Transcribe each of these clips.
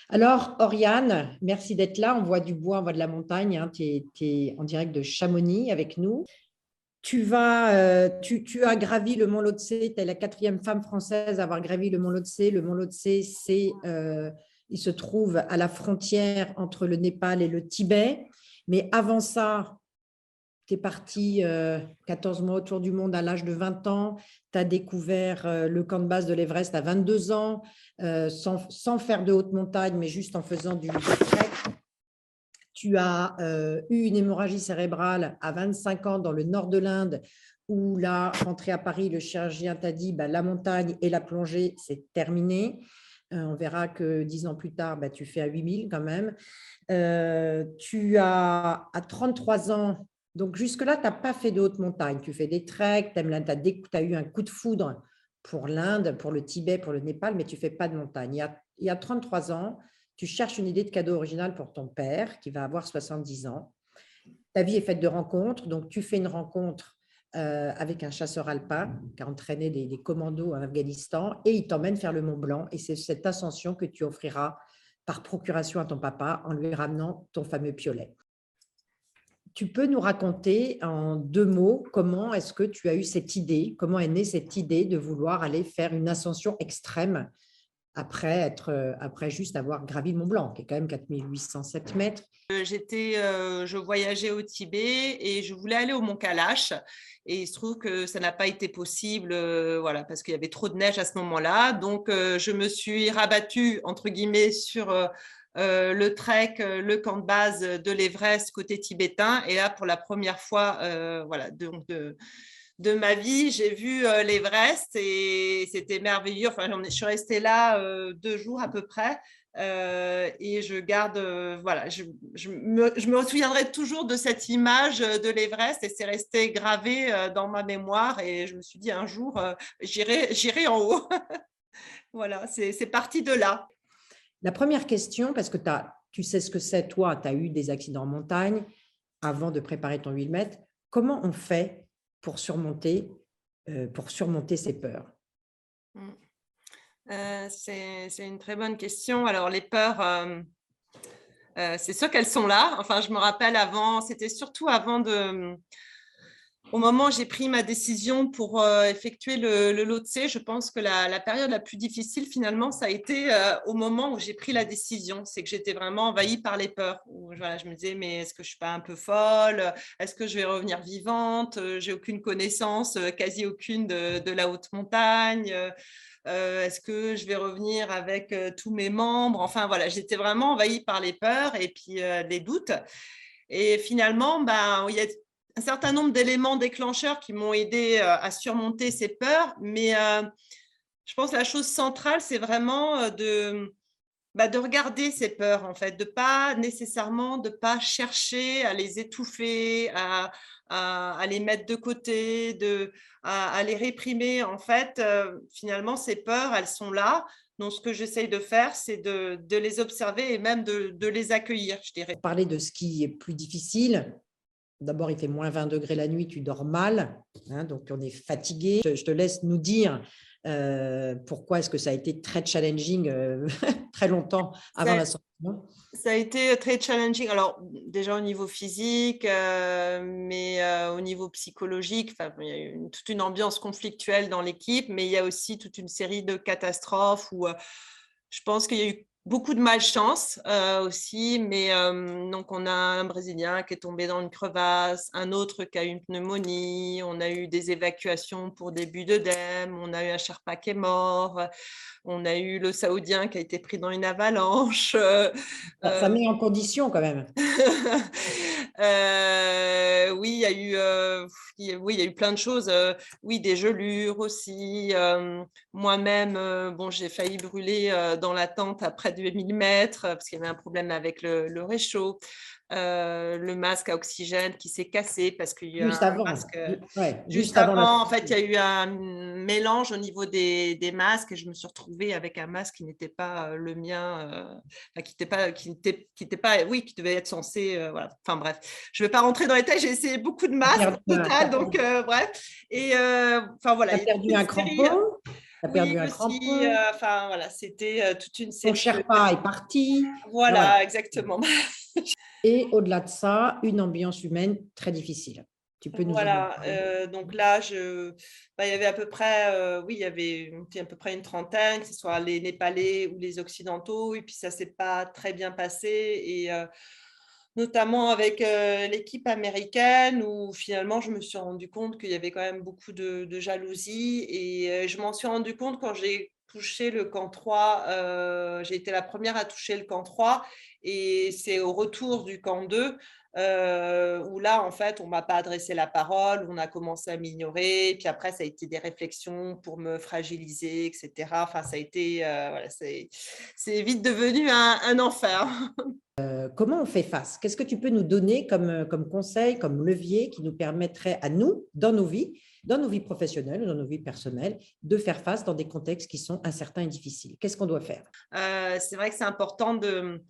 Alors, Oriane, merci d'être là. On voit du bois, on voit de la montagne, hein. Tu es en direct de Chamonix avec nous. Tu as gravi le mont Lhotse. Tu es la 4e femme française à avoir gravi le mont Lhotse. Le mont Lhotse, il se trouve à la frontière entre le Népal et le Tibet. Mais avant ça, tu es partie 14 mois autour du monde à l'âge de 20 ans. Tu as découvert le camp de base de l'Everest à 22 ans, sans faire de haute montagne, mais juste en faisant du trek. Tu as eu une hémorragie cérébrale à 25 ans dans le nord de l'Inde, où là, rentré à Paris, le chirurgien t'a dit la montagne et la plongée, c'est terminé. On verra que 10 ans plus tard, tu fais à 8000 quand même. Tu as à 33 ans, donc jusque-là, tu n'as pas fait de haute montagne. Tu fais des treks, tu as eu un coup de foudre pour l'Inde, pour le Tibet, pour le Népal, mais tu ne fais pas de montagne. Il y a 33 ans, tu cherches une idée de cadeau original pour ton père, qui va avoir 70 ans. Ta vie est faite de rencontres, donc tu fais une rencontre avec un chasseur alpin qui a entraîné des commandos en Afghanistan et il t'emmène faire le Mont Blanc. Et c'est cette ascension que tu offriras par procuration à ton papa en lui ramenant ton fameux piolet. Tu peux nous raconter en 2 mots comment est-ce que tu as eu cette idée, comment est née cette idée de vouloir aller faire une ascension extrême après juste avoir gravi le Mont Blanc, qui est quand même 4807 mètres. Je voyageais au Tibet et je voulais aller au Mont Kalash. Et il se trouve que ça n'a pas été possible, voilà, parce qu'il y avait trop de neige à ce moment-là. Donc, je me suis rabattue, entre guillemets, sur le trek, le camp de base de l'Everest côté tibétain. Et là, pour la première fois, voilà, de ma vie, j'ai vu l'Everest et c'était merveilleux. Enfin, je suis restée là 2 jours à peu près. Et je garde, voilà, je me souviendrai toujours de cette image de l'Everest et c'est resté gravé dans ma mémoire et je me suis dit un jour, j'irai en haut. Voilà, c'est parti de là. La première question, parce que tu sais ce que c'est, toi, tu as eu des accidents en montagne avant de préparer ton 8 mètres. Comment on fait pour surmonter ces peurs? C'est une très bonne question. Alors, les peurs, c'est sûr qu'elles sont là. Enfin, je me rappelle c'était surtout au moment où j'ai pris ma décision pour effectuer le Lhotse, je pense que la période la plus difficile, finalement, ça a été au moment où j'ai pris la décision. C'est que j'étais vraiment envahie par les peurs. Voilà, je me disais, mais est-ce que je ne suis pas un peu folle? Est-ce que je vais revenir vivante? J'ai aucune connaissance, quasi aucune de la haute montagne. Est-ce que je vais revenir avec tous mes membres? Enfin, voilà, j'étais vraiment envahie par les peurs et puis les doutes. Et finalement, il y a un certain nombre d'éléments déclencheurs qui m'ont aidé à surmonter ces peurs. Mais je pense que la chose centrale, c'est vraiment de regarder ces peurs, en fait, de pas nécessairement, de pas chercher à les étouffer, à les mettre de côté, à les réprimer. En fait, finalement, ces peurs, elles sont là. Donc, ce que j'essaye de faire, c'est de les observer et même de les accueillir, je dirais. Parler de ce qui est plus difficile. D'abord, il fait moins 20 degrés la nuit, tu dors mal, hein, donc on est fatigué. Je te laisse nous dire pourquoi est-ce que ça a été très challenging très longtemps avant l'ascension. Ça a été très challenging. Alors, déjà au niveau physique, mais au niveau psychologique, il y a eu toute une ambiance conflictuelle dans l'équipe, mais il y a aussi toute une série de catastrophes où je pense qu'il y a eu beaucoup de malchance aussi, mais donc on a un Brésilien qui est tombé dans une crevasse, un autre qui a eu une pneumonie, on a eu des évacuations pour début d'œdème, on a eu un Sherpa qui est mort, on a eu le Saoudien qui a été pris dans une avalanche. Ça met en condition quand même. Oui, il puis oui, il y a eu plein de choses. Oui, des gelures aussi. Moi-même, bon, j'ai failli brûler dans la tente à près de 1000 mètres parce qu'il y avait un problème avec le réchaud. Le masque à oxygène qui s'est cassé parce qu'il y a Juste un avant. masque. Ouais, Juste juste avant la. avant, en fait, il y a eu un mélange au niveau des masques et je me suis retrouvée avec un masque qui n'était pas le mien, qui n'était pas, oui, qui devait être censé, voilà. Enfin bref, je ne vais pas rentrer dans les détails. J'ai essayé beaucoup de masques au total, donc bref. Et enfin voilà, Tu as il y a toute perdu une un série. crampon. Tu as Oui, perdu un aussi. crampon. Enfin voilà, c'était toute une Ton série de. Sherpa est parti. Enfin, voilà. Voilà, exactement. Et au-delà de ça, une ambiance humaine très difficile. Tu peux nous en Voilà, parler? donc là, il y avait à peu près, oui, il y avait à peu près une trentaine, que ce soit les Népalais ou les Occidentaux, et puis ça s'est pas très bien passé, et notamment avec l'équipe américaine, où finalement, je me suis rendu compte qu'il y avait quand même beaucoup de jalousie, et je m'en suis rendu compte quand j'ai touché le camp 3, j'ai été la première à toucher le camp 3, et c'est au retour du camp 2 où là, en fait, on ne m'a pas adressé la parole, on a commencé à m'ignorer, puis après, ça a été des réflexions pour me fragiliser, etc. Enfin, ça a été, voilà, c'est vite devenu un enfer. Comment on fait face? Qu'est-ce que tu peux nous donner comme conseil, comme levier qui nous permettrait à nous, dans nos vies professionnelles, dans nos vies personnelles, de faire face dans des contextes qui sont incertains et difficiles? Qu'est-ce qu'on doit faire? C'est vrai que c'est important de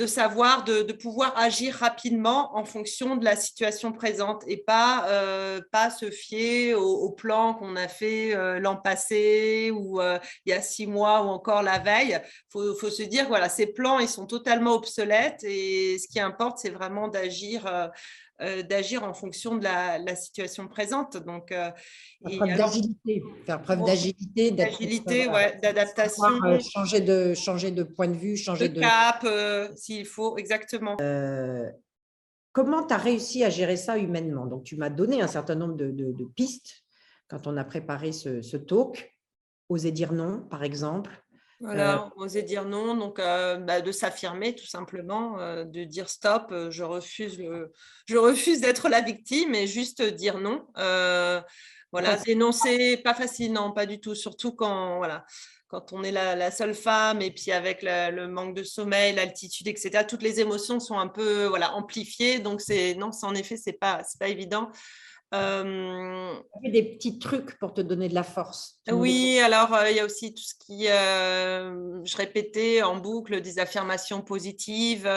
savoir, de pouvoir agir rapidement en fonction de la situation présente et pas se fier au plan qu'on a fait l'an passé ou il y a 6 mois ou encore la veille. Faut se dire, voilà, ces plans, ils sont totalement obsolètes et ce qui importe, c'est vraiment d'agir en fonction de la situation présente. Donc, Faire et preuve alors, d'agilité, faire preuve d'agilité, d'agilité, voilà, ouais, d'adaptation, savoir changer de point de vue, de changer de… cap, s'il faut, exactement. Comment tu as réussi à gérer ça humainement? Donc, tu m'as donné un certain nombre de pistes quand on a préparé ce talk. Oser dire non, par exemple. Voilà, oser dire non, donc de s'affirmer tout simplement, de dire stop, je refuse d'être la victime et juste dire non. Voilà, dénoncer, pas facile, non, pas du tout, surtout quand, voilà, quand on est la seule femme et puis avec le manque de sommeil, l'altitude, etc. Toutes les émotions sont un peu voilà, amplifiées, donc non, en effet, c'est pas évident. Des petits trucs pour te donner de la force. Oui, alors il y a aussi tout ce qui, je répétais en boucle des affirmations positives,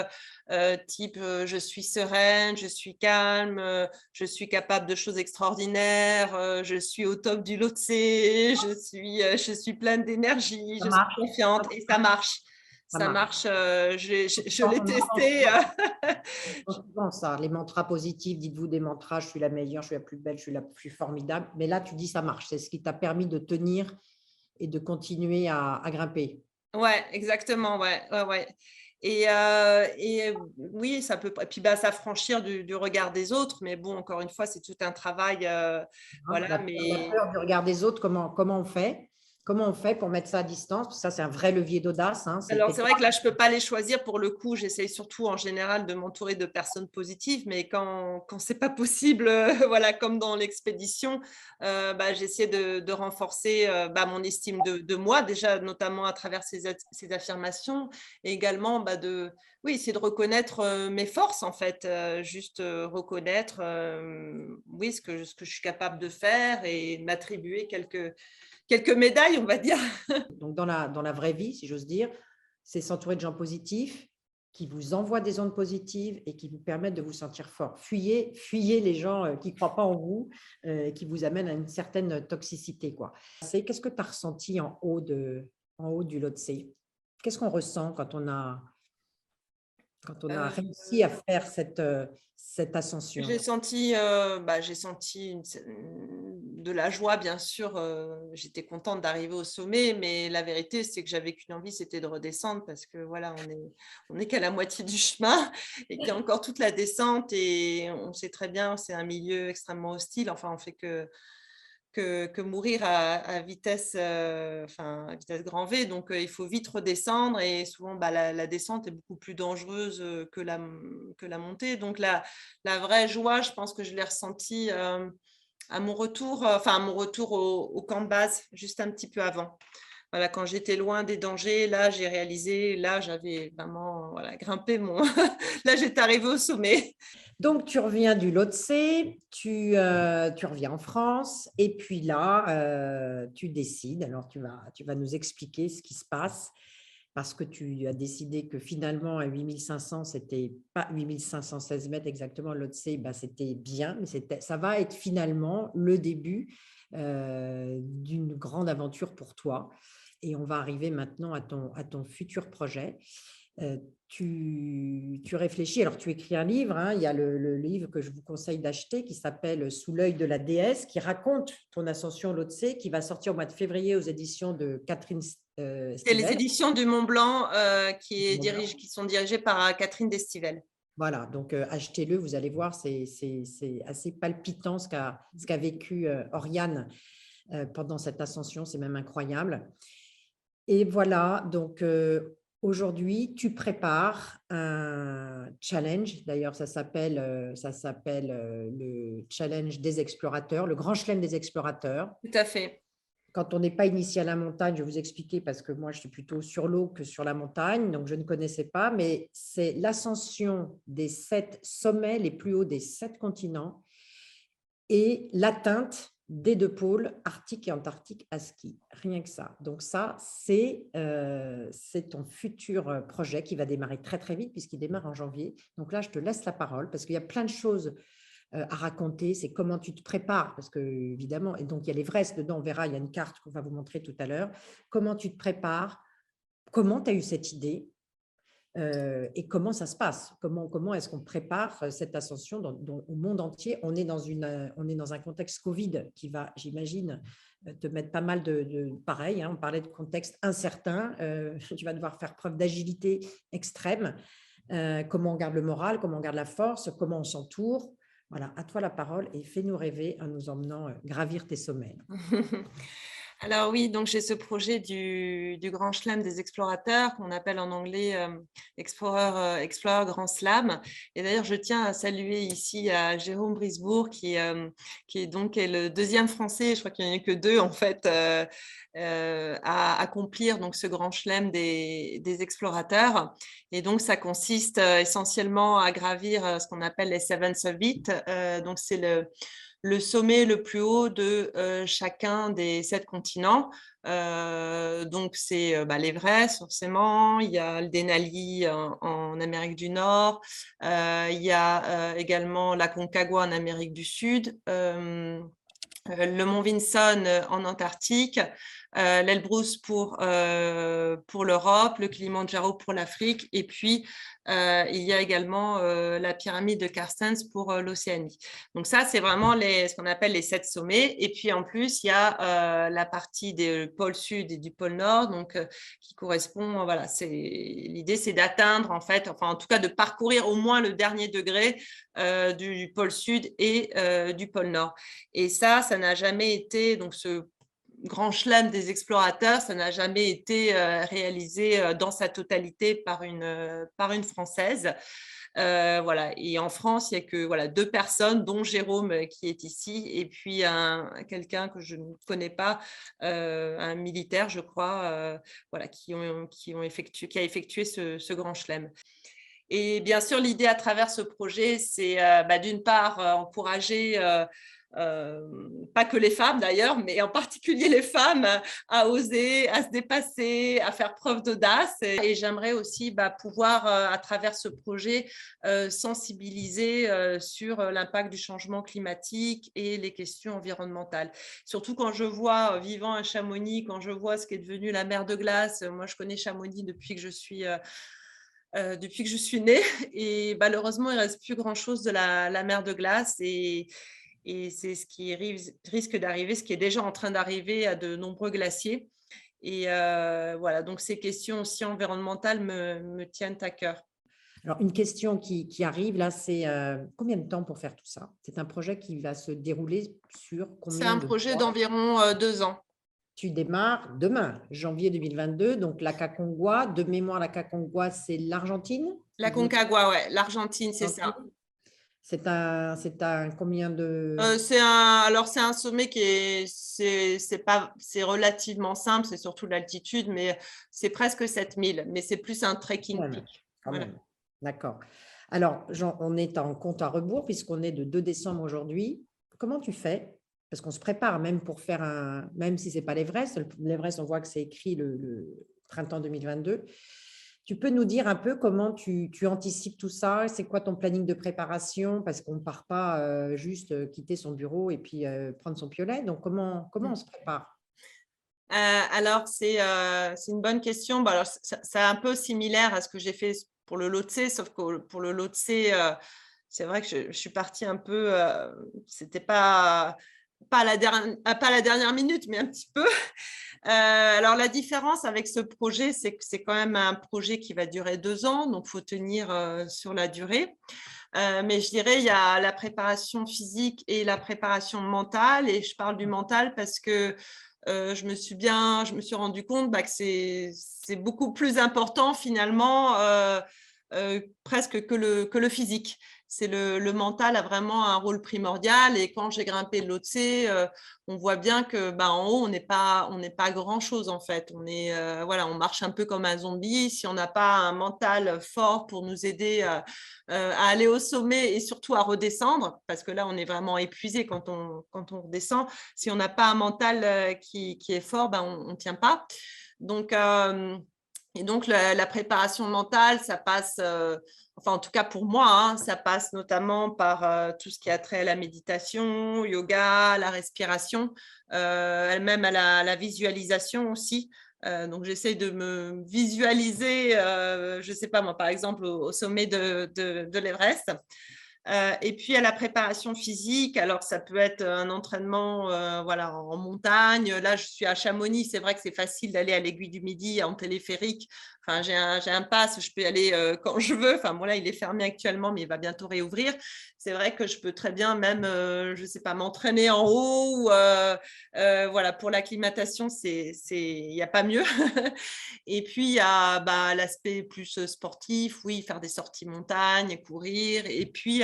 type je suis sereine, je suis calme, je suis capable de choses extraordinaires, je suis au top du lotse, je suis pleine d'énergie, Ça je suis marche. confiante et ça marche. Ça Ça marche. marche, je l'ai On entend testé. souvent ça, les mantras positifs, dites-vous des mantras, je suis la meilleure, je suis la plus belle, je suis la plus formidable. Mais là, tu dis ça marche. C'est ce qui t'a permis de tenir et de continuer à grimper. Ouais, exactement, ouais, ouais, ouais. Et oui, ça peut, et puis s'affranchir du regard des autres, mais bon, encore une fois, c'est tout un travail, Hein, voilà, la mais peur du regard des autres, comment on fait? Comment on fait pour mettre ça à distance? Ça, c'est un vrai levier d'audace. Hein. alors c'est vrai que là, je peux pas les choisir pour le coup, j'essaye surtout en général de m'entourer de personnes positives, mais quand c'est pas possible, voilà, comme dans l'expédition, j'essaie de renforcer mon estime de moi, déjà notamment à travers ces affirmations, et également oui, c'est de reconnaître mes forces en fait, juste reconnaître oui, ce que je suis capable de faire et m'attribuer quelques médailles, on va dire. Donc, dans la vraie vie, si j'ose dire, c'est s'entourer de gens positifs qui vous envoient des ondes positives et qui vous permettent de vous sentir fort. Fuyez les gens qui ne croient pas en vous, qui vous amènent à une certaine toxicité, quoi. Qu'est-ce que tu as ressenti en haut du Lhotse? Qu'est-ce qu'on ressent quand on a réussi à faire cette ascension? J'ai senti de la joie, bien sûr. J'étais contente d'arriver au sommet, mais la vérité, c'est que j'avais qu'une envie, c'était de redescendre parce que voilà, on est qu'à la moitié du chemin et qu'il y a encore toute la descente et on sait très bien, c'est un milieu extrêmement hostile. Enfin, on fait que mourir à vitesse, à vitesse grand V. Donc, il faut vite redescendre et souvent, la descente est beaucoup plus dangereuse que la montée. Donc, la vraie joie, je pense que je l'ai ressentie à mon retour, au camp de base, juste un petit peu avant. Voilà, quand j'étais loin des dangers, là, j'ai réalisé, là, j'avais vraiment grimpé mon… Là, j'étais arrivée au sommet. Donc, tu reviens du Lhotse, tu reviens en France et puis là, tu décides, alors tu vas nous expliquer ce qui se passe parce que tu as décidé que finalement, à 8500, c'était pas 8516 mètres exactement, le Lhotse, c'était bien, mais ça va être finalement le début d'une grande aventure pour toi. Et on va arriver maintenant à ton futur projet. Tu réfléchis, alors tu écris un livre, hein, il y a le livre que je vous conseille d'acheter qui s'appelle « Sous l'œil de la déesse » qui raconte ton ascension au Lhotse, qui va sortir au mois de février aux éditions de Catherine C'est les Stivell. éditions du Mont Blanc qui sont dirigées par Catherine Destivelle. Voilà, donc achetez-le, vous allez voir, c'est assez palpitant ce qu'a vécu Oriane pendant cette ascension, c'est même incroyable. Et voilà, donc aujourd'hui, tu prépares un challenge. D'ailleurs, ça s'appelle le challenge des explorateurs, le grand chelem des explorateurs. Tout à fait. Quand on n'est pas initié à la montagne, je vais vous expliquer parce que moi, je suis plutôt sur l'eau que sur la montagne, donc je ne connaissais pas, mais c'est l'ascension des 7 sommets les plus hauts des 7 continents et l'atteinte des 2 pôles, Arctique et Antarctique à ski. Rien que ça. Donc ça, c'est ton futur projet qui va démarrer très, très vite puisqu'il démarre en janvier. Donc là, je te laisse la parole parce qu'il y a plein de choses à raconter. C'est comment tu te prépares parce que, évidemment, et donc il y a l'Everest dedans, on verra, il y a une carte qu'on va vous montrer tout à l'heure. Comment tu te prépares? Comment tu as eu cette idée? Et comment ça se passe? Comment est-ce qu'on prépare cette ascension au monde entier? On est dans un contexte Covid qui va, j'imagine, te mettre pas mal pareil, hein, on parlait de contexte incertain, tu vas devoir faire preuve d'agilité extrême. Comment on garde le moral, comment on garde la force, comment on s'entoure? Voilà, à toi la parole et fais-nous rêver en nous emmenant gravir tes sommets. Alors oui, donc j'ai ce projet du Grand Chelem des explorateurs qu'on appelle en anglais Explorer Grand Slam. Et d'ailleurs, je tiens à saluer ici à Jérôme Brisbourg qui est donc le deuxième Français, je crois qu'il n'y en a que 2 en fait, à accomplir donc ce Grand Chelem des explorateurs. Et donc, ça consiste essentiellement à gravir ce qu'on appelle les Seven Summits. Donc, c'est le sommet le plus haut de chacun des 7 continents. Donc, c'est l'Everest, forcément. Il y a le Denali en Amérique du Nord. Il y a également la Concagua en Amérique du Sud. Le mont Vinson en Antarctique, l'Elbrus pour l'Europe, le Kilimandjaro pour l'Afrique, et puis il y a également la pyramide de Carstens pour l'Océanie. Donc ça, c'est vraiment ce qu'on appelle les 7 sommets. Et puis en plus, il y a la partie du pôle sud et du pôle nord, donc qui correspond, voilà, l'idée, c'est d'atteindre en fait, enfin en tout cas de parcourir au moins le dernier degré du pôle sud et du pôle nord. Et ça n'a jamais été, donc ce grand chelem des explorateurs, ça n'a jamais été réalisé dans sa totalité par une Française. Voilà. Et en France, il n'y a que 2 personnes, dont Jérôme qui est ici, et puis quelqu'un que je ne connais pas, un militaire, je crois, qui a effectué ce grand chelem. Et bien sûr, l'idée à travers ce projet, c'est d'une part encourager pas que les femmes d'ailleurs, mais en particulier les femmes à oser, à se dépasser, à faire preuve d'audace. Et j'aimerais aussi pouvoir, à travers ce projet, sensibiliser sur l'impact du changement climatique et les questions environnementales. Surtout quand je vois, vivant à Chamonix, quand je vois ce qui est devenu la mer de glace. Moi, je connais Chamonix depuis que je suis née, et malheureusement, il ne reste plus grand-chose de la mer de glace, et c'est ce qui risque d'arriver, ce qui est déjà en train d'arriver à de nombreux glaciers. Et voilà, donc ces questions aussi environnementales me tiennent à cœur. Alors, une question qui arrive là, c'est combien de temps pour faire tout ça? C'est un projet qui va se dérouler sur C'est combien un de projet mois? d'environ 2 ans. Tu démarres demain, janvier 2022, donc l'Accacongua. De mémoire, l'Accacongua, c'est l'Argentine? La Concagua, ouais, l'Argentine, c'est ça. C'est un combien de… C'est un sommet qui c'est relativement simple, c'est surtout l'altitude, mais c'est presque 7000, mais c'est plus un trekking Quand même, peak. quand Voilà. même. D'accord. Alors, Jean, on est en compte à rebours puisqu'on est de 2 décembre aujourd'hui. Comment tu fais? Parce qu'on se prépare même pour faire même si ce n'est pas l'Everest. L'Everest, on voit que c'est écrit le printemps 2022. Tu peux nous dire un peu comment tu anticipes tout ça? C'est quoi ton planning de préparation? Parce qu'on ne part pas juste quitter son bureau et puis prendre son piolet. Donc, comment on se prépare? Alors, c'est une bonne question. Bon, alors, c'est un peu similaire à ce que j'ai fait pour le Lhotse, sauf que pour le Lhotse, c'est vrai que je suis partie un peu, c'était pas à la dernière minute, mais un petit peu. Alors, la différence avec ce projet, c'est que c'est quand même un projet qui va durer 2 ans, donc il faut tenir sur la durée. Mais je dirais, il y a la préparation physique et la préparation mentale. Et je parle du mental parce que je me suis rendu compte que c'est beaucoup plus important finalement, presque que le physique. C'est le mental a vraiment un rôle primordial. Et quand j'ai grimpé le Lhotse, on voit bien que en haut, on n'est pas grand-chose en fait. On marche un peu comme un zombie. Si on n'a pas un mental fort pour nous aider à aller au sommet et surtout à redescendre, parce que là, on est vraiment épuisé quand on redescend. Si on n'a pas un mental qui est fort, on ne tient pas. Donc, la préparation mentale, ça passe, enfin en tout cas pour moi, hein, ça passe notamment par tout ce qui a trait à la méditation, yoga, la respiration, même à la visualisation aussi. Donc j'essaie de me visualiser, je ne sais pas moi, par exemple au sommet de l'Everest. Et puis à la préparation physique, alors ça peut être un entraînement en montagne. Là, je suis à Chamonix, c'est vrai que c'est facile d'aller à l'Aiguille du Midi en téléphérique. Enfin, j'ai un pass, je peux y aller quand je veux. Enfin, bon, là, il est fermé actuellement, mais il va bientôt réouvrir. C'est vrai que je peux très bien même, je ne sais pas, m'entraîner en haut. Pour l'acclimatation, il n'y a pas mieux. Et puis, il y a l'aspect plus sportif, oui, faire des sorties montagne, courir. Et puis,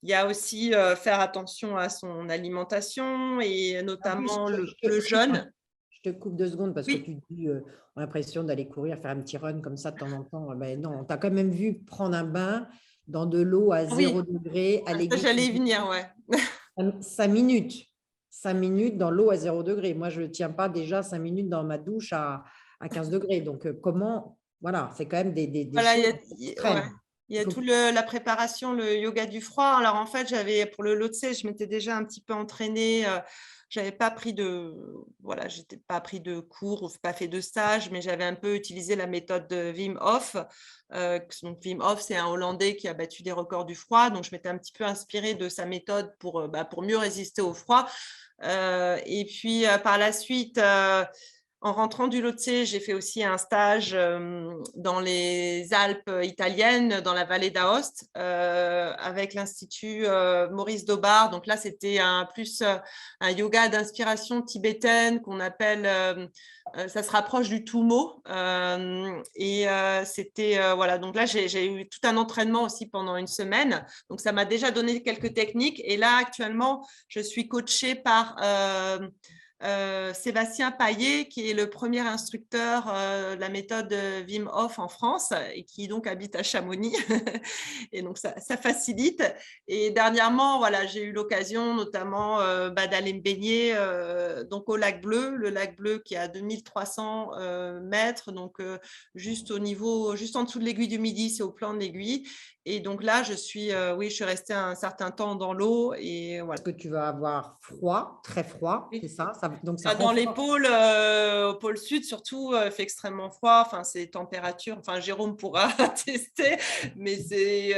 il y a aussi faire attention à son alimentation et En plus, notamment le jeûne. je te coupe 2 secondes parce que Oui, tu dis, on a l'impression d'aller courir, faire un petit run comme ça de temps en temps. Ben non, on t'a quand même vu prendre un bain dans de l'eau à oui, 0 degré à ça l'Aiguille du j'allais y Midi. venir, ouais. 5 minutes. 5 minutes dans l'eau à 0 degré. Moi, je ne tiens pas déjà 5 minutes dans ma douche à 15 degrés. Donc, voilà, c'est quand même des Voilà, choses ouais. extrêmes. Il y Il a faut tout la préparation, le yoga du froid. Alors en fait, pour le Lhotse, je m'étais déjà un petit peu entraînée. J'avais pas pris j'étais pas pris de cours ou pas fait de stage, mais j'avais un peu utilisé la méthode de Wim Hof. Donc Wim Hof, c'est un Hollandais qui a battu des records du froid. Donc je m'étais un petit peu inspirée de sa méthode pour mieux résister au froid. Et puis par la suite, en rentrant du Lhotse, j'ai fait aussi un stage dans les Alpes italiennes, dans la vallée d'Aoste, avec l'Institut Maurice Daubard. Donc là, c'était plus un yoga d'inspiration tibétaine qu'on appelle, ça se rapproche du Tumo. Voilà. Donc là, j'ai eu tout un entraînement aussi pendant une semaine. Donc ça m'a déjà donné quelques techniques. Et là, actuellement, je suis coachée par Sébastien Paillet, qui est le premier instructeur de la méthode Wim Hof en France et qui donc habite à Chamonix. Et donc, ça facilite. Et dernièrement, voilà, j'ai eu l'occasion notamment d'aller me baigner donc au lac Bleu, le lac Bleu qui est à 2300 mètres, donc juste en dessous de l'Aiguille du Midi, c'est au plan de l'Aiguille. Et donc là, je suis restée un certain temps dans l'eau et voilà. que tu vas avoir froid, très froid, c'est ça? Donc, ça Dans les renforce. pôles, au pôle sud surtout, il fait extrêmement froid. Enfin, c'est température. Enfin, Jérôme pourra attester, mais c'est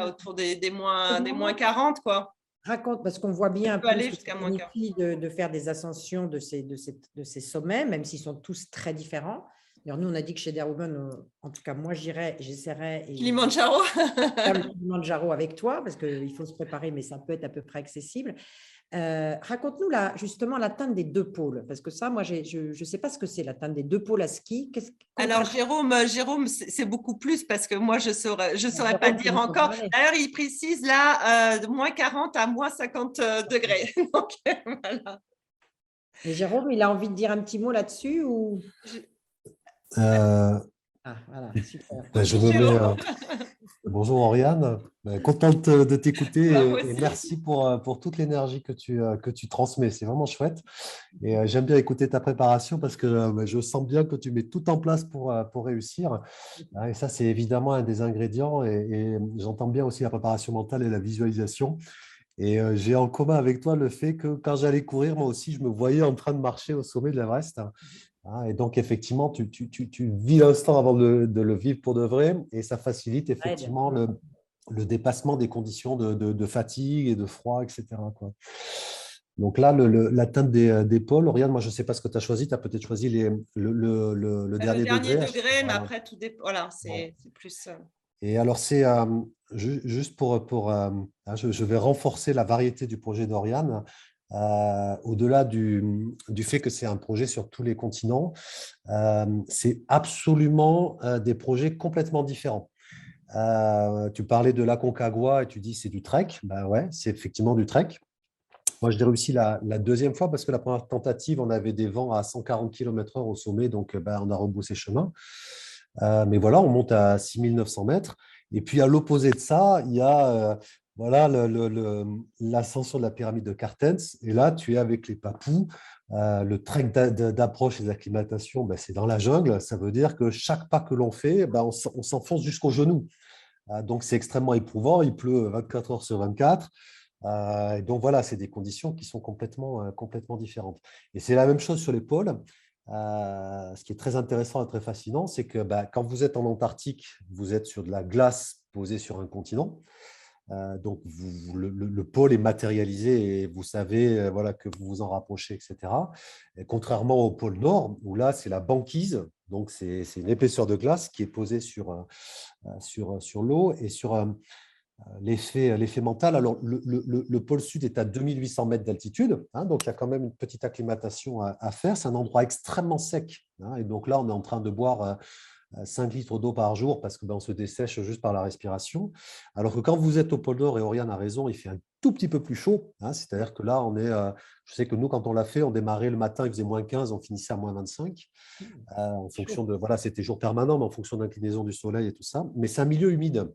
autour des moins 40, quoi. Raconte, parce qu'on voit Ça bien un peut peu aller ce que ça jusqu'à moins 40. signifie de faire des ascensions de ces sommets, même s'ils sont tous très différents. Alors, nous, on a dit que chez Darwin, en tout cas, moi, j'essaierai et Kilimandjaro. faire le Kilimanjaro avec toi, parce qu'il faut se préparer, mais ça peut être à peu près accessible. Raconte-nous justement l'atteinte des 2 pôles, parce que ça, moi, je ne sais pas ce que c'est l'atteinte des 2 pôles à ski. Alors, Jérôme, c'est beaucoup plus parce que moi, je saurais pas Jérôme, tu dire nous en encore. parlais. D'ailleurs, il précise là, de moins 40 à moins 50 degrés. Donc, voilà. Et Jérôme, il a envie de dire un petit mot là-dessus ou... Euh, Ah, voilà, super. je me mets. Jérôme. Bonjour Oriane, contente de t'écouter Bah, moi et aussi. merci pour toute l'énergie que tu transmets. C'est vraiment chouette. Et j'aime bien écouter ta préparation parce que je sens bien que tu mets tout en place pour réussir. Et ça, c'est évidemment un des ingrédients. Et j'entends bien aussi la préparation mentale et la visualisation. Et j'ai en commun avec toi le fait que quand j'allais courir, moi aussi, je me voyais en train de marcher au sommet de l'Everest. Et donc, effectivement, tu vis l'instant avant de le vivre pour de vrai et ça facilite Aide. effectivement le dépassement des conditions de fatigue et de froid, etc., quoi. Donc là, l'atteinte des pôles, Oriane, moi, je ne sais pas ce que tu as choisi. Tu as peut-être choisi le Le dernier dernier degré. degré, mais Voilà. après, tout dépend. Voilà, Ouais. c'est plus. Et alors, c'est juste je vais renforcer la variété du projet d'Oriane. Au-delà du fait que c'est un projet sur tous les continents, c'est absolument des projets complètement différents. Tu parlais de l'Aconcagua et tu dis c'est du trek. Ben ouais, c'est effectivement du trek. Moi, je l'ai réussi la deuxième fois parce que la première tentative, on avait des vents à 140 km/h au sommet, donc on a rebroussé chemin. Mais voilà, on monte à 6 900 mètres. Et puis à l'opposé de ça, il y a voilà, l'ascension de la pyramide de Cartens. Et là, tu es avec les Papous. Le trek d'approche et d'acclimatation, ben, c'est dans la jungle. Ça veut dire que chaque pas que l'on fait, ben, on s'enfonce jusqu'au genou. Donc, c'est extrêmement éprouvant. Il pleut 24 heures sur 24. Et donc, voilà, c'est des conditions qui sont complètement différentes. Et c'est la même chose sur les pôles. Ce qui est très intéressant et très fascinant, c'est que bah, quand vous êtes en Antarctique, vous êtes sur de la glace posée sur un continent. Donc, le pôle est matérialisé et vous savez voilà, que vous vous en rapprochez, etc. Et contrairement au pôle Nord, où là, c'est la banquise. Donc, c'est une épaisseur de glace qui est posée sur l'eau et sur l'effet mental. Alors, le pôle Sud est à 2800 mètres d'altitude, donc il y a quand même une petite acclimatation à faire. C'est un endroit extrêmement sec. Et donc là, on est en train de boire 5 litres d'eau par jour parce que on se dessèche juste par la respiration. Alors que quand vous êtes au pôle Nord, et Oriane a raison, il fait un tout petit peu plus chaud. C'est-à-dire que là, je sais que nous, quand on l'a fait, on démarrait le matin, il faisait -15, on finissait à -25. En fonction de, voilà, c'était jour permanent, mais en fonction de l'inclinaison du soleil et tout ça. Mais c'est un milieu humide.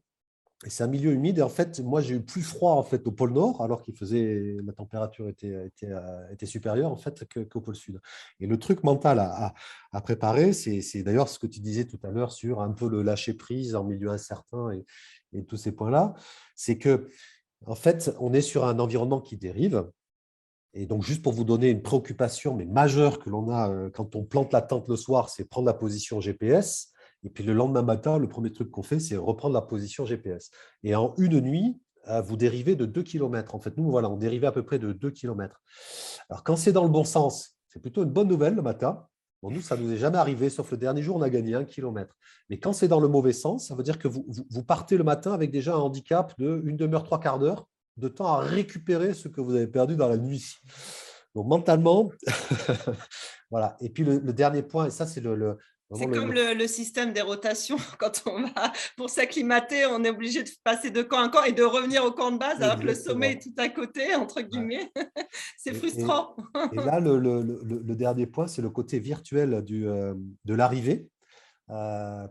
Et c'est un milieu humide. Et en fait, moi, j'ai eu plus froid en fait, au pôle Nord, alors la température était supérieure en fait, qu'au pôle Sud. Et le truc mental à préparer, c'est d'ailleurs ce que tu disais tout à l'heure sur un peu le lâcher-prise en milieu incertain et tous ces points-là. C'est que, en fait, on est sur un environnement qui dérive. Et donc, juste pour vous donner une préoccupation, mais majeure que l'on a quand on plante la tente le soir, c'est prendre la position GPS. Et puis le lendemain matin, le premier truc qu'on fait, c'est reprendre la position GPS. Et en une nuit, vous dérivez de 2 km. En fait, nous, voilà, on dérivait à peu près de 2 km. Alors, quand c'est dans le bon sens, c'est plutôt une bonne nouvelle le matin. Bon, nous, ça ne nous est jamais arrivé, sauf le dernier jour, on a gagné 1 km. Mais quand c'est dans le mauvais sens, ça veut dire que vous partez le matin avec déjà un handicap de 1 demi-heure, 3/4 d'heure de temps à récupérer ce que vous avez perdu dans la nuit. Donc, mentalement, voilà. Et puis, le dernier point, et ça, c'est C'est comme le système des rotations. Quand on va pour s'acclimater, on est obligé de passer de camp en camp et de revenir au camp de base, alors que le sommet est tout à côté, entre guillemets. C'est frustrant. Et là, le dernier point, c'est le côté virtuel de l'arrivée.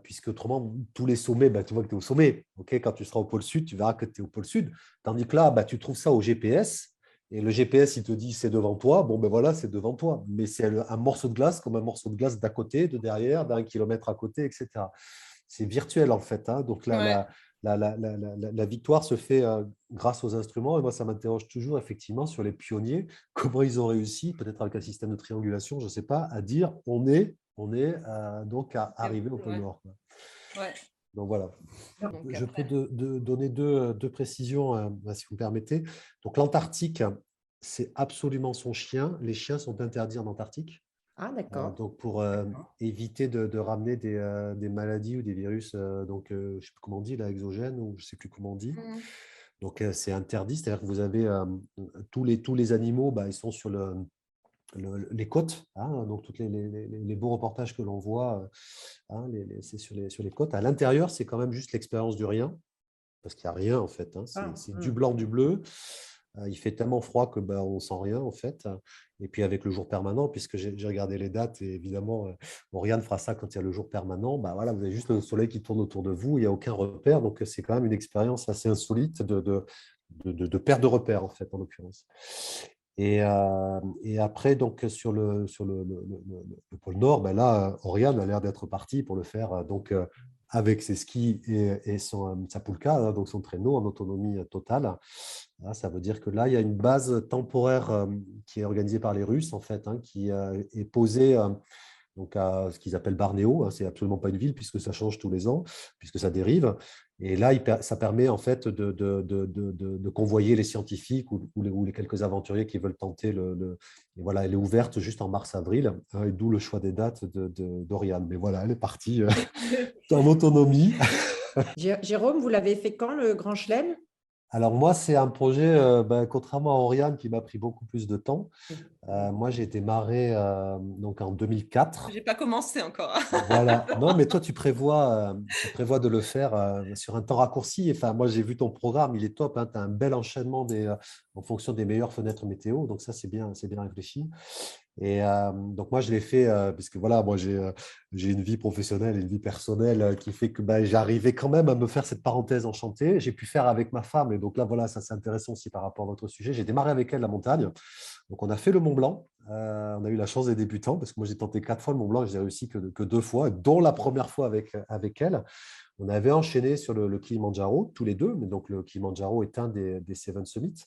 Puisque autrement, tous les sommets, tu vois que tu es au sommet. Quand tu seras au pôle sud, tu verras que tu es au pôle sud. Tandis que là, tu trouves ça au GPS. Et le GPS, il te dit c'est devant toi. Bon, ben voilà, c'est devant toi. Mais c'est un morceau de glace comme un morceau de glace d'à côté, de derrière, d'1 kilomètre à côté, etc. C'est virtuel en fait. Donc Ouais. la victoire se fait grâce aux instruments. Et moi, ça m'interroge toujours effectivement sur les pionniers, comment ils ont réussi, peut-être avec un système de triangulation, je ne sais pas, à dire on est donc à arriver au pôle Nord. Ouais. Donc voilà. Donc, je après... peux donner deux précisions, si vous me permettez. Donc l'Antarctique, c'est absolument son chien. Les chiens sont interdits en Antarctique. Ah, d'accord. Donc, pour D'accord. éviter de ramener des maladies ou des virus, je ne sais plus comment on dit, là, exogènes, ou je ne sais plus comment on dit. Mhm. Donc, c'est interdit, c'est-à-dire que vous avez tous les animaux, bah, ils sont sur les côtes, hein, donc tous les beaux reportages que l'on voit, hein, c'est sur les côtes. À l'intérieur, c'est quand même juste l'expérience du rien, parce qu'il n'y a rien en fait, hein, Ah, c'est du blanc, du bleu. Il fait tellement froid que bah, on sent rien en fait. Et puis avec le jour permanent, puisque j'ai regardé les dates, et évidemment, Oriane fera ça quand il y a le jour permanent, bah, voilà, vous avez juste le soleil qui tourne autour de vous, il n'y a aucun repère, donc c'est quand même une expérience assez insolite de perte de repère en fait, en l'occurrence. Et après, donc, sur le pôle Nord, ben là, Oriane a l'air d'être partie pour le faire avec ses skis et sa poulka, hein, donc son traîneau en autonomie totale. Là, ça veut dire que là, il y a une base temporaire qui est organisée par les Russes, en fait, hein, qui est posée donc à ce qu'ils appellent Barnéo. Hein, c'est absolument pas une ville puisque ça change tous les ans, puisque ça dérive. Et là, ça permet en fait de convoyer les scientifiques ou les quelques aventuriers qui veulent tenter et voilà, elle est ouverte juste en mars-avril, hein, et d'où le choix des dates d'Oriane. Mais voilà, elle est partie en autonomie. Jérôme, vous l'avez fait quand, le Grand Chelem? Alors moi, c'est un projet, contrairement à Oriane, qui m'a pris beaucoup plus de temps. Oui. Moi, j'ai démarré donc en 2004. J'ai pas commencé encore. Voilà. Non, mais toi, tu prévois de le faire sur un temps raccourci. Enfin, moi, j'ai vu ton programme, il est top. Tu as un bel enchaînement en fonction des meilleures fenêtres météo. Donc, ça, c'est bien réfléchi. Et donc, moi, je l'ai fait parce que voilà, moi, j'ai une vie professionnelle et une vie personnelle qui fait que ben, j'arrivais quand même à me faire cette parenthèse enchantée. J'ai pu faire avec ma femme. Et donc là, voilà, ça, c'est intéressant aussi par rapport à votre sujet. J'ai démarré avec elle la montagne. Donc, on a fait le Mont Blanc. On a eu la chance des débutants parce que moi, j'ai tenté 4 fois le Mont Blanc et j'ai réussi que 2 fois, dont la première fois avec elle. On avait enchaîné sur le Kilimandjaro, tous les deux. Mais donc, le Kilimandjaro est un des Seven Summits.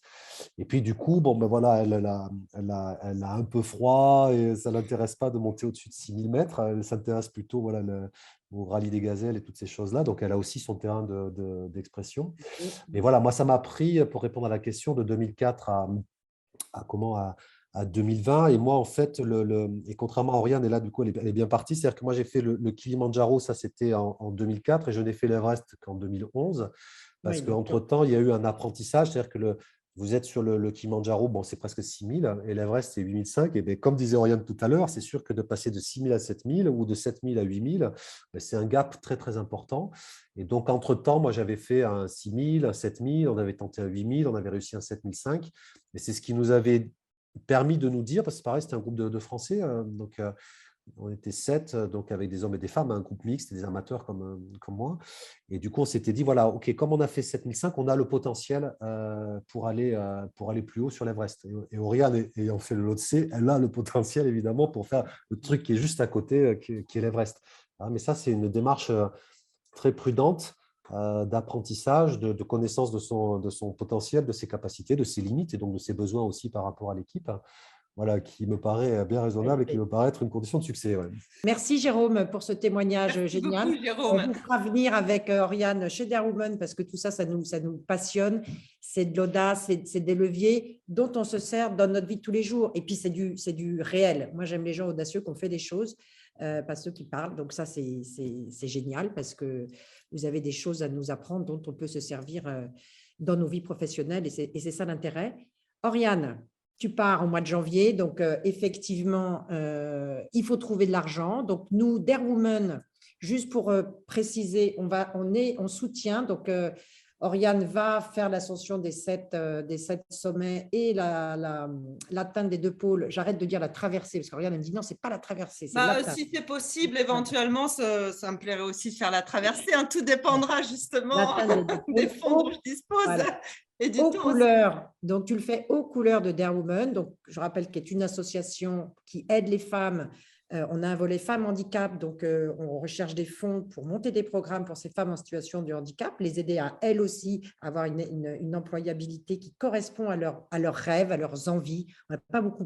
Et puis, du coup, bon, ben voilà, elle a un peu froid et ça ne l'intéresse pas de monter au-dessus de 6000 mètres. Elle s'intéresse plutôt voilà, au rallye des gazelles et toutes ces choses-là. Donc, elle a aussi son terrain d'expression. Mais voilà, moi, ça m'a pris, pour répondre à la question, de 2004 à 2020. Et moi, en fait, et contrairement à Oriane, et là, du coup, elle est bien partie. C'est-à-dire que moi, j'ai fait le Kilimandjaro, ça, c'était en 2004, et je n'ai fait l'Everest qu'en 2011, parce Oui, d'accord. qu'entre-temps, il y a eu un apprentissage. C'est-à-dire que vous êtes sur le Kilimandjaro, bon, c'est presque 6000, et l'Everest, c'est 8005. Et bien, comme disait Oriane tout à l'heure, c'est sûr que de passer de 6000 à 7000 ou de 7000 à 8000, ben, c'est un gap très, très important. Et donc, entre-temps, moi, j'avais fait un 6000, un 7000, on avait tenté un 8000, on avait réussi un 7005. Et c'est ce qui nous avait permis de nous dire, parce que c'est pareil, c'était un groupe de Français, donc on était 7, donc avec des hommes et des femmes, un groupe mixte, des amateurs comme moi. Et du coup, on s'était dit, voilà, OK, comme on a fait 7005, on a le potentiel pour aller plus haut sur l'Everest. Et Oriane, ayant fait le Lhotse, elle a le potentiel, évidemment, pour faire le truc qui est juste à côté, qui est l'Everest. Hein, mais ça, c'est une démarche très prudente d'apprentissage, de connaissance de son potentiel, de ses capacités, de ses limites et donc de ses besoins aussi par rapport à l'équipe. Voilà, qui me paraît bien raisonnable et qui me paraît être une condition de succès. Ouais. Merci Jérôme pour ce témoignage Merci beaucoup, génial. On Jérôme. vous fera venir avec Oriane chez Darwoman parce que tout ça, ça nous passionne. C'est de l'audace, c'est des leviers dont on se sert dans notre vie de tous les jours. Et puis, c'est du réel. Moi, j'aime les gens audacieux qui ont fait des choses, pas ceux qui parlent. Donc ça, c'est génial parce que vous avez des choses à nous apprendre dont on peut se servir dans nos vies professionnelles et c'est ça l'intérêt. Oriane, tu pars au mois de janvier, donc effectivement, il faut trouver de l'argent. Donc nous, Dare Women, juste pour préciser, on soutient. Donc Oriane va faire l'ascension des 7 sommets et l'atteinte des 2 pôles. J'arrête de dire la traversée parce qu'Oriane me dit non, c'est pas la traversée, c'est l'atteinte. Si c'est possible, éventuellement, ça me plairait aussi de faire la traversée. Hein. Tout dépendra justement des fonds dont je dispose. Voilà. Et du Aux temps couleurs, donc tu le fais aux couleurs de Dare Women. Donc, je rappelle qu'elle est une association qui aide les femmes. On a un volet femmes handicap, donc on recherche des fonds pour monter des programmes pour ces femmes en situation de handicap, les aider à elles aussi avoir une employabilité qui correspond à leurs rêves, à leurs envies.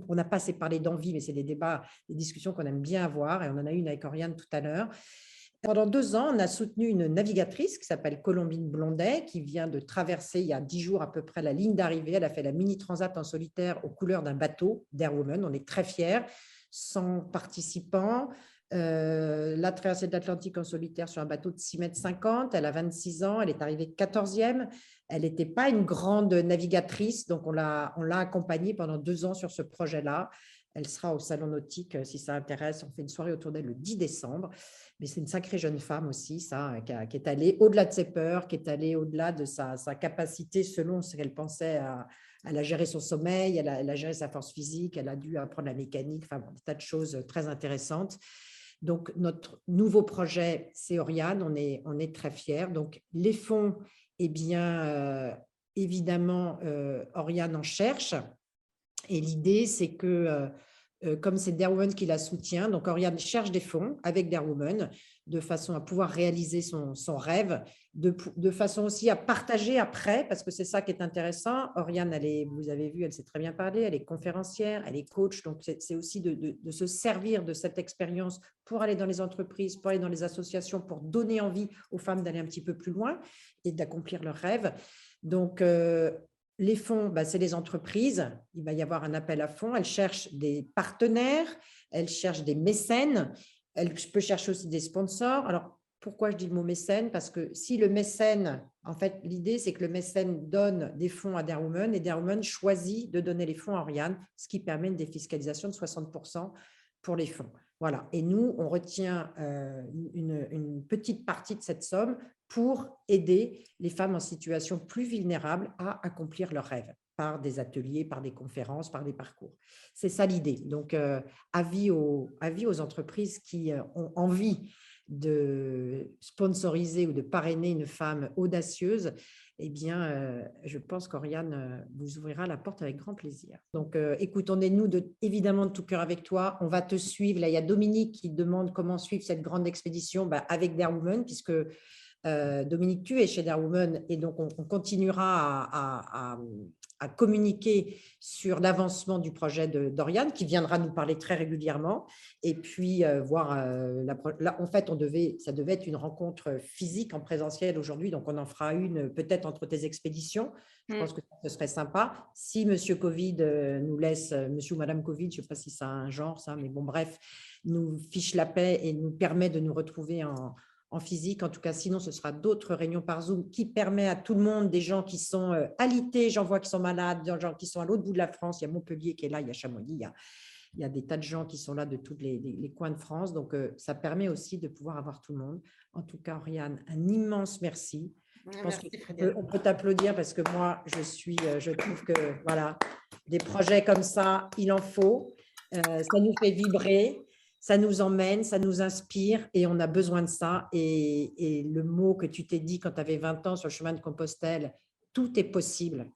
On n'a pas assez parlé d'envie, mais c'est des débats, des discussions qu'on aime bien avoir et on en a une avec Oriane tout à l'heure. Pendant 2 ans, on a soutenu une navigatrice qui s'appelle Colombine Blondet, qui vient de traverser il y a 10 jours à peu près la ligne d'arrivée. Elle a fait la mini transat en solitaire aux couleurs d'un bateau, Dare Woman. On est très fiers. 100 participants. La traversée de l'Atlantique en solitaire sur un bateau de 6,50 m. Elle a 26 ans, elle est arrivée 14e. Elle n'était pas une grande navigatrice, donc on l'a accompagnée pendant 2 ans sur ce projet-là. Elle sera au Salon Nautique, si ça intéresse. On fait une soirée autour d'elle le 10 décembre. Mais c'est une sacrée jeune femme aussi, ça, qui est allée au-delà de ses peurs, qui est allée au-delà de sa capacité, selon ce qu'elle pensait, elle a géré son sommeil, elle a géré sa force physique, elle a dû apprendre la mécanique, enfin, des tas de choses très intéressantes. Donc, notre nouveau projet, c'est Oriane, on est très fiers. Donc, les fonds, eh bien, évidemment, Oriane en cherche. Et l'idée, c'est que, comme c'est Dare Women qui la soutient, donc Oriane cherche des fonds avec Dare Women de façon à pouvoir réaliser son rêve, de façon aussi à partager après, parce que c'est ça qui est intéressant. Oriane, vous avez vu, elle sait très bien parler, elle est conférencière, elle est coach, donc c'est aussi de se servir de cette expérience pour aller dans les entreprises, pour aller dans les associations, pour donner envie aux femmes d'aller un petit peu plus loin et d'accomplir leurs rêves. Donc, les fonds, c'est les entreprises. Il va y avoir un appel à fonds. Elles cherchent des partenaires, elles cherchent des mécènes. Elle peut chercher aussi des sponsors. Alors, pourquoi je dis le mot mécène? Parce que si le mécène, en fait, l'idée, c'est que le mécène donne des fonds à Dare Women et Dare Women choisit de donner les fonds à Oriane, ce qui permet une défiscalisation de 60% pour les fonds. Voilà. Et nous, on retient une petite partie de cette somme pour aider les femmes en situation plus vulnérable à accomplir leurs rêves par des ateliers, par des conférences, par des parcours. C'est ça l'idée. Donc, avis aux entreprises qui ont envie de sponsoriser ou de parrainer une femme audacieuse, eh bien, je pense qu'Oriane vous ouvrira la porte avec grand plaisir. Donc, écoute, on est nous évidemment de tout cœur avec toi. On va te suivre. Là, il y a Dominique qui demande comment suivre cette grande expédition avec Dare Women, puisque Dominique, tu es chez Dare Women et donc on continuera à communiquer sur l'avancement du projet d'Oriane qui viendra nous parler très régulièrement et puis voir, là, en fait, ça devait être une rencontre physique en présentiel aujourd'hui, donc on en fera une peut-être entre tes expéditions. Je pense que ce serait sympa. Si Monsieur Covid nous laisse, Monsieur ou Madame Covid, je ne sais pas si ça a un genre, ça, mais bon, bref, nous fiche la paix et nous permet de nous retrouver en physique. En tout cas, sinon, ce sera d'autres réunions par Zoom qui permettent à tout le monde, des gens qui sont alités, j'en vois qui sont malades, des gens qui sont à l'autre bout de la France, il y a Montpellier qui est là, il y a Chamonix, il y a des tas de gens qui sont là de tous les coins de France. Donc, ça permet aussi de pouvoir avoir tout le monde. En tout cas, Oriane, un immense merci. Je pense qu'on peut t'applaudir parce que moi, je trouve que voilà, des projets comme ça, il en faut. Ça nous fait vibrer. Ça nous emmène, ça nous inspire et on a besoin de ça. Et le mot que tu t'es dit quand tu avais 20 ans sur le chemin de Compostelle, tout est possible.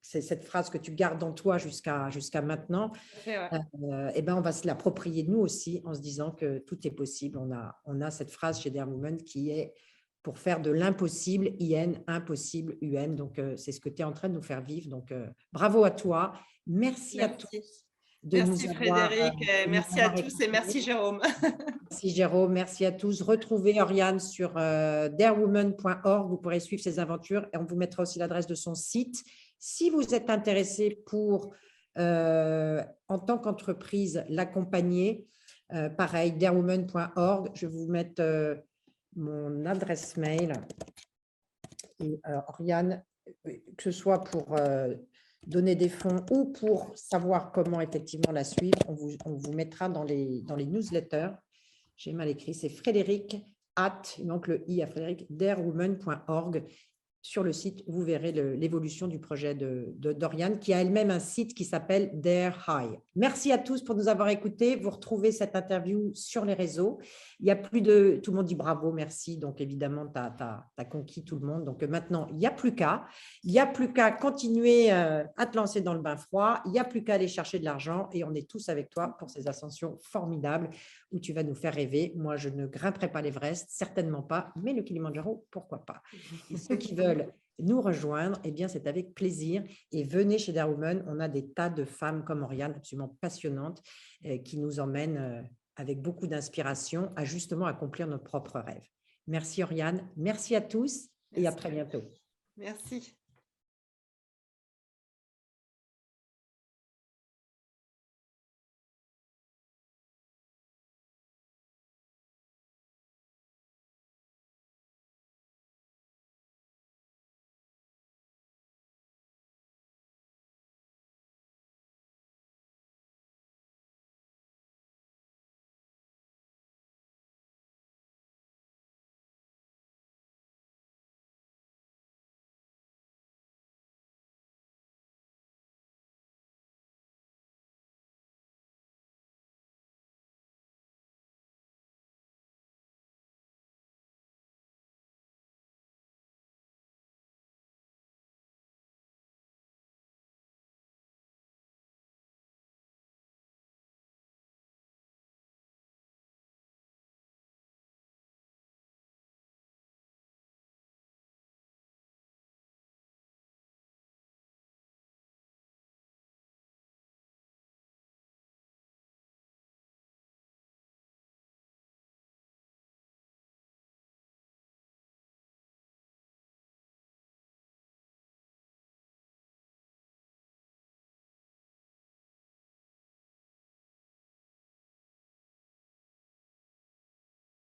C'est cette phrase que tu gardes en toi jusqu'à maintenant. Et ben on va se l'approprier nous aussi en se disant que tout est possible. On a cette phrase chez Dare Women qui est pour faire de l'impossible, IN, impossible, UN. Donc, c'est ce que tu es en train de nous faire vivre. Donc, bravo à toi. Merci à tous. Merci Frédéric, merci à tous et merci Jérôme. Merci Jérôme, merci à tous. Retrouvez Oriane sur darewomen.org, vous pourrez suivre ses aventures et on vous mettra aussi l'adresse de son site. Si vous êtes intéressé pour, en tant qu'entreprise, l'accompagner, pareil, darewomen.org, je vais vous mettre mon adresse mail. Et Oriane, que ce soit pour donner des fonds ou pour savoir comment effectivement la suivre, on vous mettra dans les newsletters. J'ai mal écrit, c'est Frédéric @ donc le i à Frédéric, darewomen.org. Sur le site, vous verrez l'évolution du projet d'Oriane, qui a elle-même un site qui s'appelle Dare High. Merci à tous pour nous avoir écoutés. Vous retrouvez cette interview sur les réseaux. Il y a plus de… Tout le monde dit bravo, merci. Donc, évidemment, tu as conquis tout le monde. Donc, maintenant, il n'y a plus qu'à. Il n'y a plus qu'à continuer à te lancer dans le bain froid. Il n'y a plus qu'à aller chercher de l'argent. Et on est tous avec toi pour ces ascensions formidables où tu vas nous faire rêver. Moi, je ne grimperai pas l'Everest, certainement pas. Mais le Kilimandjaro, pourquoi pas. Et ceux qui veulent nous rejoindre, eh bien, c'est avec plaisir. Et venez chez Dare Women. On a des tas de femmes comme Oriane, absolument passionnantes, qui nous emmènent avec beaucoup d'inspiration à justement accomplir nos propres rêves. Merci Oriane, merci à tous et à très bientôt. Merci.